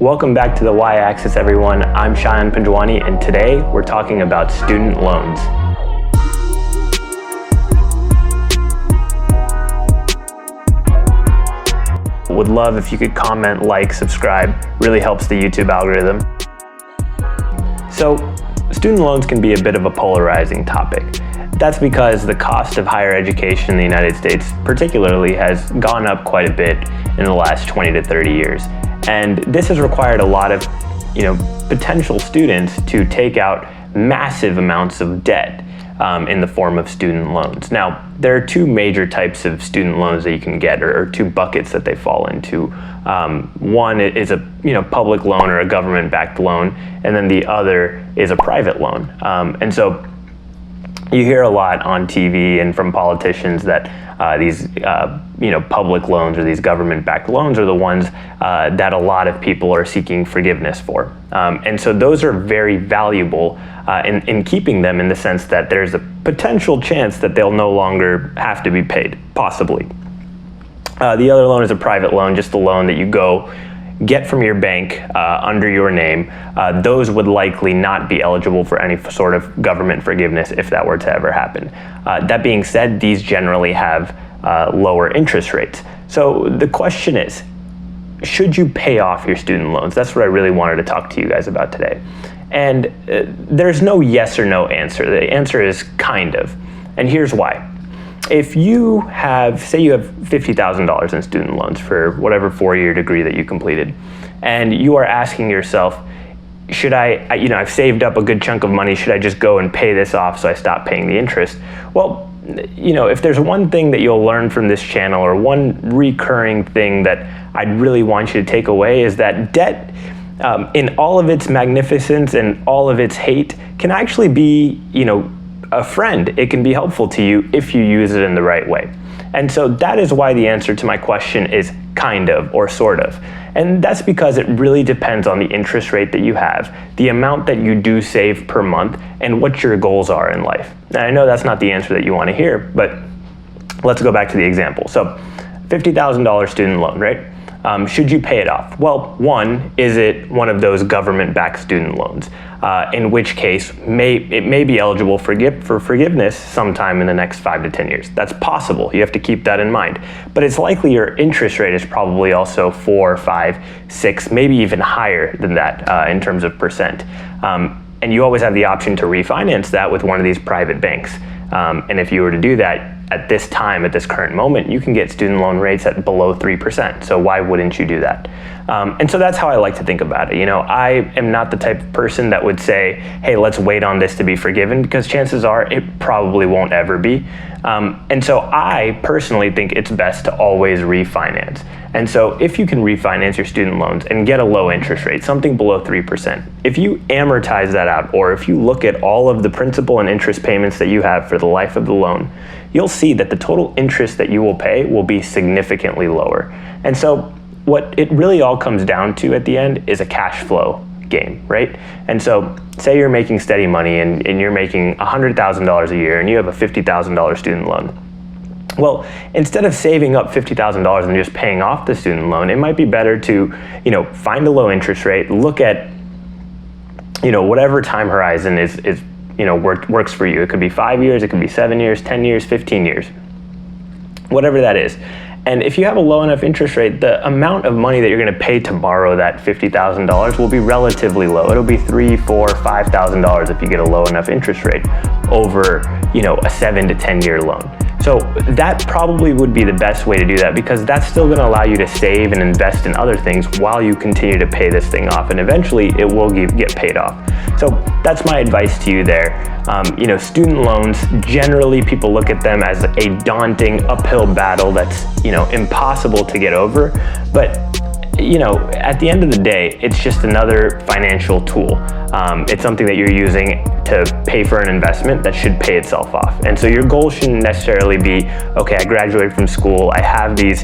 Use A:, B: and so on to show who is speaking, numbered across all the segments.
A: Welcome back to the Y-Axis, everyone. I'm Shayan Panjwani, and today we're talking about student loans. Would love if you could comment, like, subscribe. Really helps the YouTube algorithm. So, student loans can be a bit of a polarizing topic. That's because the cost of higher education in the United States particularly has gone up quite a bit in the last 20 to 30 years. And this has required a lot of, potential students to take out massive amounts of debt in the form of student loans. Now, there are two major types of student loans that you can get, or two buckets that they fall into. One is a public loan or a government-backed loan, and then the other is a private loan. And so you hear a lot on TV and from politicians that these public loans or these government-backed loans are the ones that a lot of people are seeking forgiveness for. And so those are very valuable in keeping them, in the sense that there's a potential chance that they'll no longer have to be paid, possibly. The other loan is a private loan, just a loan that you go get from your bank under your name. Those would likely not be eligible for any sort of government forgiveness if that were to ever happen. That being said, these generally have lower interest rates. So the question is, should you pay off your student loans? That's what I really wanted to talk to you guys about today. And there's no yes or no answer. The answer is kind of. And here's why. If you have, say you have $50,000 in student loans for whatever 4-year degree that you completed, and you are asking yourself, should I've saved up a good chunk of money, should I just go and pay this off so I stop paying the interest? Well, if there's one thing that you'll learn from this channel, or one recurring thing that I'd really want you to take away, is that debt, in all of its magnificence and all of its hate, can actually be, a friend. It can be helpful to you if you use it in the right way. And so that is why the answer to my question is kind of, or sort of. And that's because it really depends on the interest rate that you have, the amount that you do save per month, and what your goals are in life. Now, I know that's not the answer that you want to hear, but let's go back to the example. So $50,000 student loan, right? Should you pay it off? Well, one, is it one of those government-backed student loans? In which case, it may be eligible for forgiveness sometime in the next 5 to 10 years. That's possible. You have to keep that in mind. But it's likely your interest rate is probably also 4, 5, 6, maybe even higher than that in terms of percent. And you always have the option to refinance that with one of these private banks. And if you were to do that, at this time, at this current moment, you can get student loan rates at below 3%. So why wouldn't you do that? And so that's how I like to think about it. I am not the type of person that would say, hey, let's wait on this to be forgiven, because chances are it probably won't ever be. And so I personally think it's best to always refinance. And so if you can refinance your student loans and get a low interest rate, something below 3%, if you amortize that out, or if you look at all of the principal and interest payments that you have for the life of the loan, you'll see that the total interest that you will pay will be significantly lower. And so what it really all comes down to at the end is a cash flow game, right? And so say you're making steady money and you're making $100,000 a year and you have a $50,000 student loan. Well, instead of saving up $50,000 and just paying off the student loan, it might be better to, find a low interest rate, look at, whatever time horizon works for you. It could be 5 years, it could be 7 years, 10 years, 15 years, whatever that is. And if you have a low enough interest rate, the amount of money that you're going to pay to borrow that $50,000 will be relatively low. It'll be $3,000, $4,000, $5,000 if you get a low enough interest rate over, a 7 to 10 year loan. So that probably would be the best way to do that, because that's still going to allow you to save and invest in other things while you continue to pay this thing off, and eventually it will get paid off. So that's my advice to you there. Student loans, generally people look at them as a daunting uphill battle that's, impossible to get over. But at the end of the day, it's just another financial tool. It's something that you're using to pay for an investment that should pay itself off. And so your goal shouldn't necessarily be, okay, I graduated from school, I have these,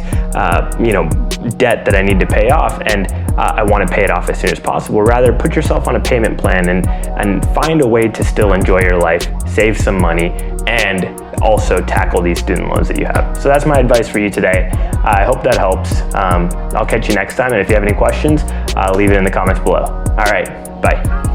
A: debt that I need to pay off, and I want to pay it off as soon as possible. Rather, put yourself on a payment plan and find a way to still enjoy your life, save some money, and also tackle these student loans that you have. So that's my advice for you today. I hope that helps. I'll catch you next time, and if you have any questions, leave it in the comments below. All right, bye.